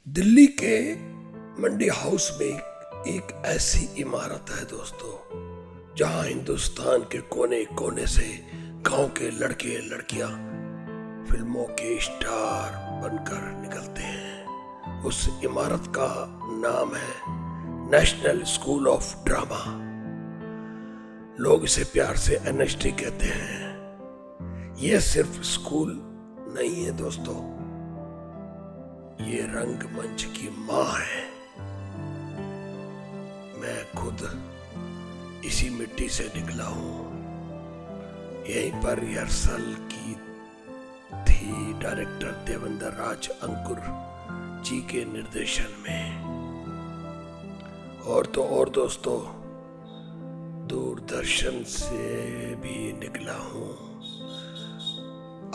दिल्ली के मंडी हाउस में एक ऐसी इमारत है दोस्तों, जहां हिंदुस्तान के कोने कोने से गांव के लड़के लड़कियां फिल्मों के स्टार बनकर निकलते हैं। उस इमारत का नाम है नेशनल स्कूल ऑफ ड्रामा। लोग इसे प्यार से एनएसडी कहते हैं। यह सिर्फ स्कूल नहीं है दोस्तों, ये रंगमंच की मां है। मैं खुद इसी मिट्टी से निकला हूं। यहीं पर रिहर्सल की थी डायरेक्टर देवेंद्र राज अंकुर जी के निर्देशन में। और तो और दोस्तों, दूरदर्शन से भी निकला हूं।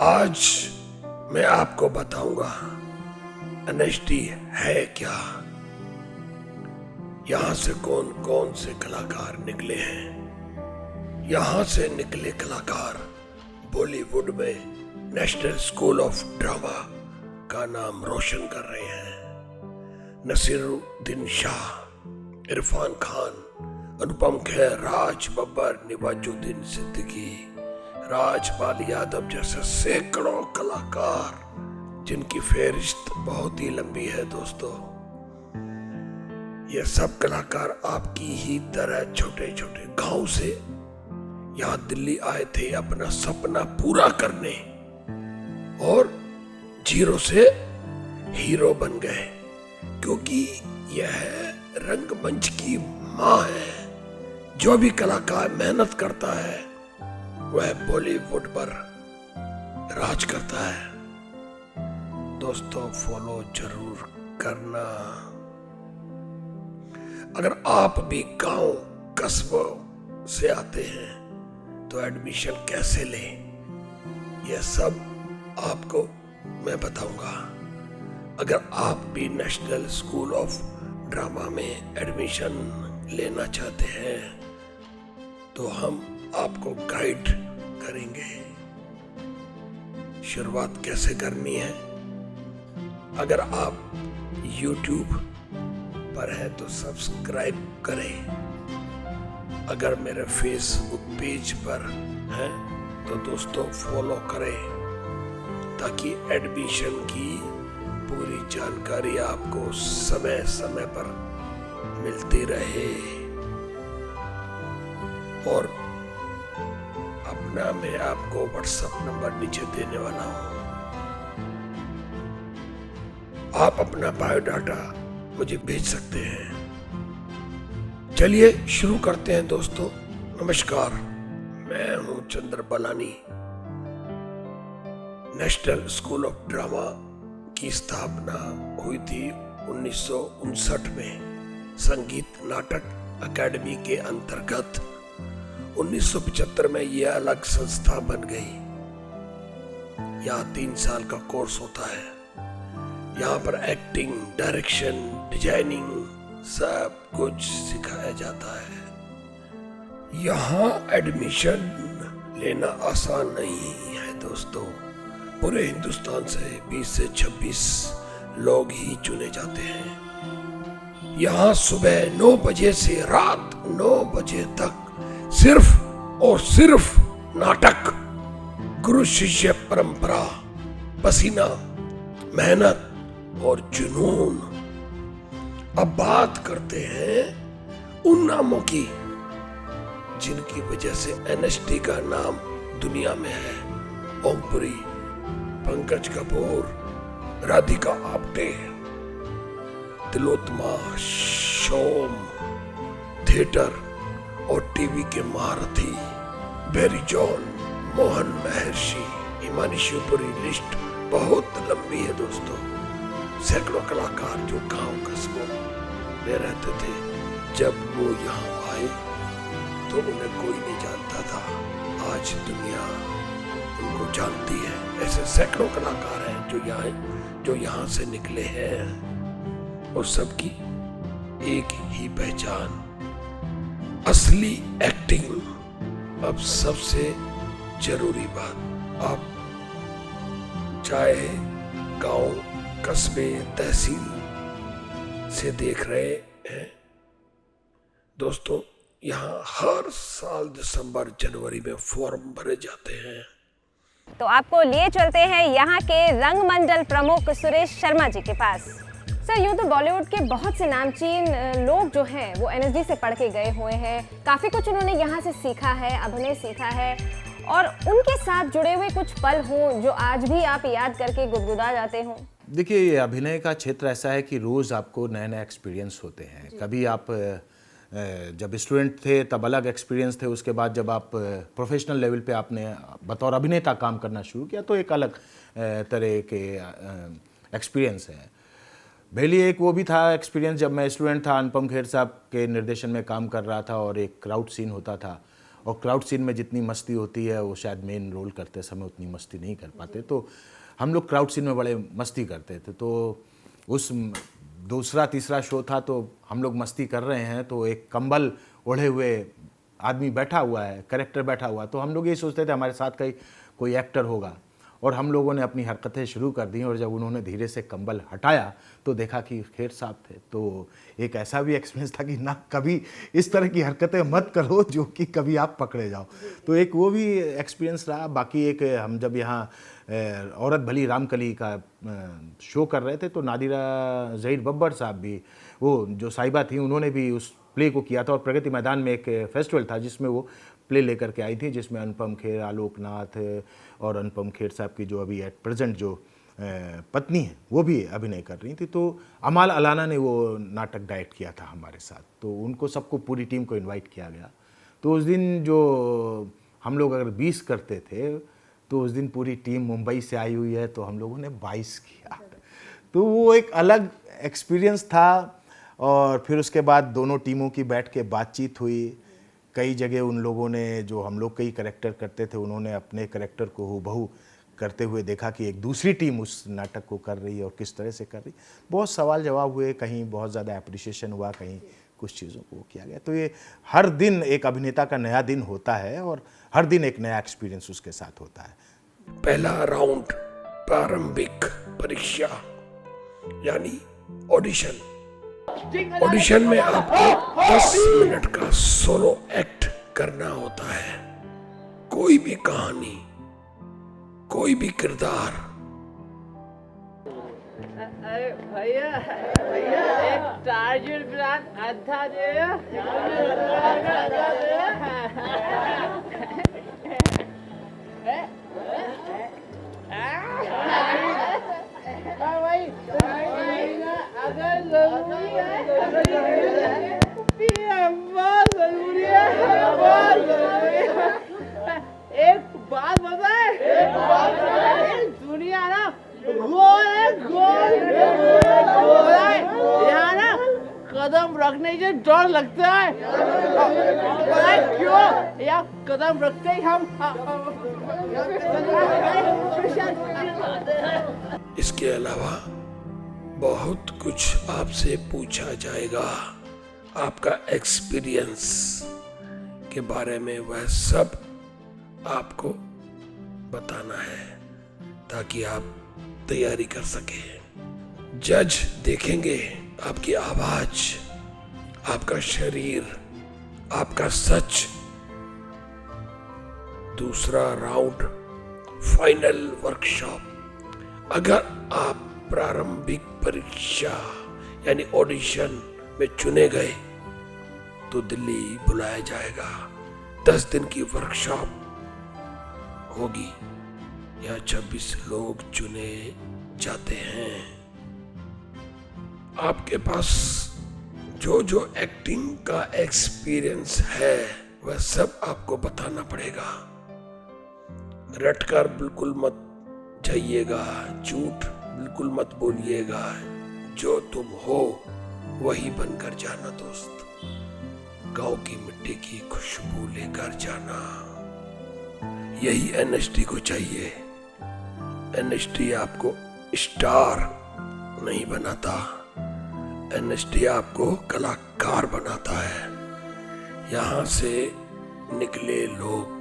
आज मैं आपको बताऊंगा एनएसडी है क्या, यहां से कौन कौन से कलाकार निकले हैं। यहां से निकले कलाकार बॉलीवुड में नेशनल स्कूल ऑफ ड्रामा का नाम रोशन कर रहे हैं। नसीरुद्दीन शाह, इरफान खान, अनुपम खेर, राज बब्बर, नवाजुद्दीन सिद्दीकी, राजपाल यादव जैसे सैकड़ों कलाकार, जिनकी फेहरिस्त बहुत ही लंबी है दोस्तों। ये सब कलाकार आपकी ही तरह छोटे छोटे गांव से यहां दिल्ली आए थे अपना सपना पूरा करने, और जीरो से हीरो बन गए, क्योंकि यह रंगमंच की मां है। जो भी कलाकार मेहनत करता है वह बॉलीवुड पर राज करता है। दोस्तों, फॉलो जरूर करना। अगर आप भी गांव कस्बों से आते हैं तो एडमिशन कैसे लें, यह सब आपको मैं बताऊंगा। अगर आप भी नेशनल स्कूल ऑफ ड्रामा में एडमिशन लेना चाहते हैं तो हम आपको गाइड करेंगे। शुरुआत कैसे करनी है। अगर आप YouTube पर है तो सब्सक्राइब करें। अगर मेरे Facebook पेज पर है तो दोस्तों फॉलो करें, ताकि एडमिशन की पूरी जानकारी आपको समय समय पर मिलती रहे। और अपना मैं आपको व्हाट्सएप नंबर नीचे देने वाला हूं। आप अपना बायोडाटा मुझे भेज सकते हैं। चलिए शुरू करते हैं दोस्तों। नमस्कार, मैं हूं Chandra Balani. National school of drama की स्थापना हुई थी 1959 में संगीत नाटक अकादमी के अंतर्गत। 1975 में यह अलग संस्था बन गई। यहाँ 3 साल का कोर्स होता है। यहाँ पर एक्टिंग, डायरेक्शन, डिजाइनिंग सब कुछ सिखाया जाता है। यहाँ एडमिशन लेना आसान नहीं है दोस्तों। पूरे हिंदुस्तान से 20 से 26 लोग ही चुने जाते हैं। यहाँ सुबह 9 बजे से रात 9 बजे तक सिर्फ और सिर्फ नाटक, गुरु शिष्य परंपरा, पसीना, मेहनत और जुनून। अब बात करते हैं उन नामों की जिनकी वजह से एनएसडी का नाम दुनिया में है। ओमपुरी, पंकज कपूर, राधिका आप्टे, तिलोत्तमा, शोम, थिएटर और टीवी के महारथी, बेरी जॉन, मोहन महर्षि, हिमानी शिवपुरी। लिस्ट बहुत लंबी है दोस्तों। सैकड़ों कलाकार जो गांव कस्बों में रहते थे, जब वो यहाँ आए तो उन्हें कोई नहीं जानता था। आज दुनिया उनको जानती है। ऐसे सैकड़ों कलाकार हैं जो यहाँ से निकले हैं, और सबकी एक ही पहचान, असली एक्टिंग। अब सबसे जरूरी बात, आप चाहे गांव, कस्बे, तहसील से देख रहे हैं। दोस्तों, यहाँ हर साल दिसंबर जनवरी में फॉर्म भरे जाते हैं। तो आपको लिए चलते हैं यहाँ के रंगमंडल प्रमुख सुरेश शर्मा जी के पास। सर, यूँ तो बॉलीवुड के बहुत से नामचीन लोग जो हैं वो एनएसडी से पढ़ के गए हुए हैं, काफ़ी कुछ उन्होंने यहाँ से सीखा है, अभिनय सीखा है, और उनके साथ जुड़े हुए कुछ पल हों जो आज भी आप याद करके गुदगुदा जाते हों। देखिए, ये अभिनय का क्षेत्र ऐसा है कि रोज़ आपको नए नए एक्सपीरियंस होते हैं। कभी आप जब स्टूडेंट थे तब अलग एक्सपीरियंस थे, उसके बाद जब आप प्रोफेशनल लेवल पे आपने बतौर अभिनेता काम करना शुरू किया तो एक अलग तरह के एक्सपीरियंस है। मेरे लिए एक वो भी था एक्सपीरियंस जब मैं स्टूडेंट था, अनुपम खेर साहब के निर्देशन में काम कर रहा था और एक क्राउड सीन होता था, और क्राउड सीन में जितनी मस्ती होती है वो शायद मेन रोल करते समय उतनी मस्ती नहीं कर पाते, तो हम लोग क्राउड सीन में बड़े मस्ती करते थे। तो उस दूसरा तीसरा शो था तो हम लोग मस्ती कर रहे हैं, तो एक कंबल ओढ़े हुए आदमी बैठा हुआ है, कैरेक्टर बैठा हुआ, तो हम लोग ये सोचते थे हमारे साथ कोई एक्टर होगा, और हम लोगों ने अपनी हरकतें शुरू कर दी। और जब उन्होंने धीरे से कंबल हटाया तो देखा कि खेर साहब थे। तो एक ऐसा भी एक्सपीरियंस था कि ना कभी इस तरह की हरकतें मत करो जो कि कभी आप पकड़े जाओ, तो एक वो भी एक्सपीरियंस रहा। बाकी एक हम जब यहाँ औरत भली रामकली का शो कर रहे थे तो नादिरा ज़हीर बब्बर साहब भी, वो जो साहिबा थी, उन्होंने भी उस प्ले को किया था, और प्रगति मैदान में एक फेस्टिवल था जिसमें वो प्ले लेकर के आई थी, जिसमें अनुपम खेर, आलोकनाथ और अनुपम खेर साहब की जो अभी एट प्रेजेंट जो पत्नी है वो भी अभिनय कर रही थी। तो अमाल अलाना ने वो नाटक डायरेक्ट किया था हमारे साथ, तो उनको सबको, पूरी टीम को इनवाइट किया गया। तो उस दिन जो हम लोग अगर 20 करते थे तो उस दिन पूरी टीम मुंबई से आई हुई है तो हम लोगों ने 22 किया, तो वो एक अलग एक्सपीरियंस था। और फिर उसके बाद दोनों टीमों की बैठ के बातचीत हुई। कई जगह उन लोगों ने, जो हम लोग कई करैक्टर करते थे, उन्होंने अपने करैक्टर को हूबहू करते हुए देखा कि एक दूसरी टीम उस नाटक को कर रही है और किस तरह से कर रही। बहुत सवाल जवाब हुए, कहीं बहुत ज़्यादा अप्रिशिएशन हुआ, कहीं कुछ चीज़ों को किया गया। तो ये हर दिन एक अभिनेता का नया दिन होता है और हर दिन एक नया एक्सपीरियंस उसके साथ होता है। पहला राउंड प्रारंभिक परीक्षा यानी ऑडिशन। ऑडिशन में आपको 10 मिनट का सोलो एक्ट करना होता है। कोई भी कहानी, कोई भी किरदार। अरे भैया एक टार्जन प्लान आधा दे। एक बात बताए, दुनिया ना गोल है, गोल है। यहाँ ना कदम रखने से डर लगता है। पता है क्यों? यहाँ कदम रखते ही हम इसके अलावा बहुत कुछ आपसे पूछा जाएगा। आपका एक्सपीरियंस के बारे में वह सब आपको बताना है ताकि आप तैयारी कर सकें। जज देखेंगे आपकी आवाज, आपका शरीर, आपका सच। दूसरा राउंड फाइनल वर्कशॉप। अगर आप प्रारंभिक परीक्षा यानी ऑडिशन में चुने गए तो दिल्ली बुलाया जाएगा। 10 दिन की वर्कशॉप होगी। यहाँ 26 लोग चुने जाते हैं। आपके पास जो जो एक्टिंग का एक्सपीरियंस है वह सब आपको बताना पड़ेगा। रटकर बिल्कुल मत जाइएगा, झूठ बिल्कुल मत बोलिएगा। जो तुम हो वही बनकर जाना दोस्त। गांव की मिट्टी की खुशबू लेकर जाना। यही एनएसडी को चाहिए। एनएसडी आपको स्टार नहीं बनाता, एनएसडी आपको कलाकार बनाता है। यहां से निकले लोग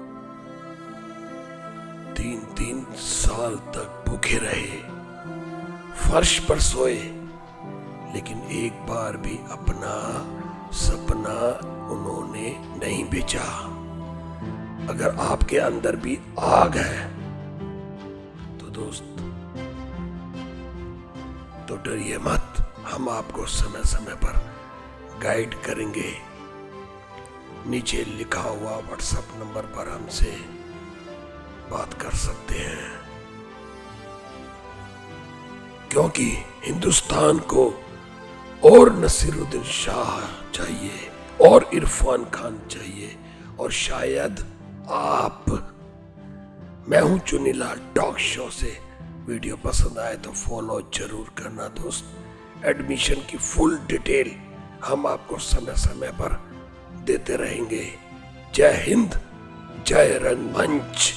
3-3 साल तक भूखे रहे, फर्श पर सोए, लेकिन एक बार भी अपना सपना उन्होंने नहीं बेचा। अगर आपके अंदर भी आग है तो दोस्त, तो डरिए मत, हम आपको समय समय पर गाइड करेंगे। नीचे लिखा हुआ व्हाट्सएप नंबर पर हमसे बात कर सकते हैं, क्योंकि हिंदुस्तान को और नसीरुद्दीन शाह चाहिए और इरफान खान चाहिए, और शायद आप। मैं हूं चुनीलाल टॉक शो से। वीडियो पसंद आए तो फॉलो जरूर करना दोस्त। एडमिशन की फुल डिटेल हम आपको समय समय पर देते रहेंगे। जय हिंद, जय रंगमंच।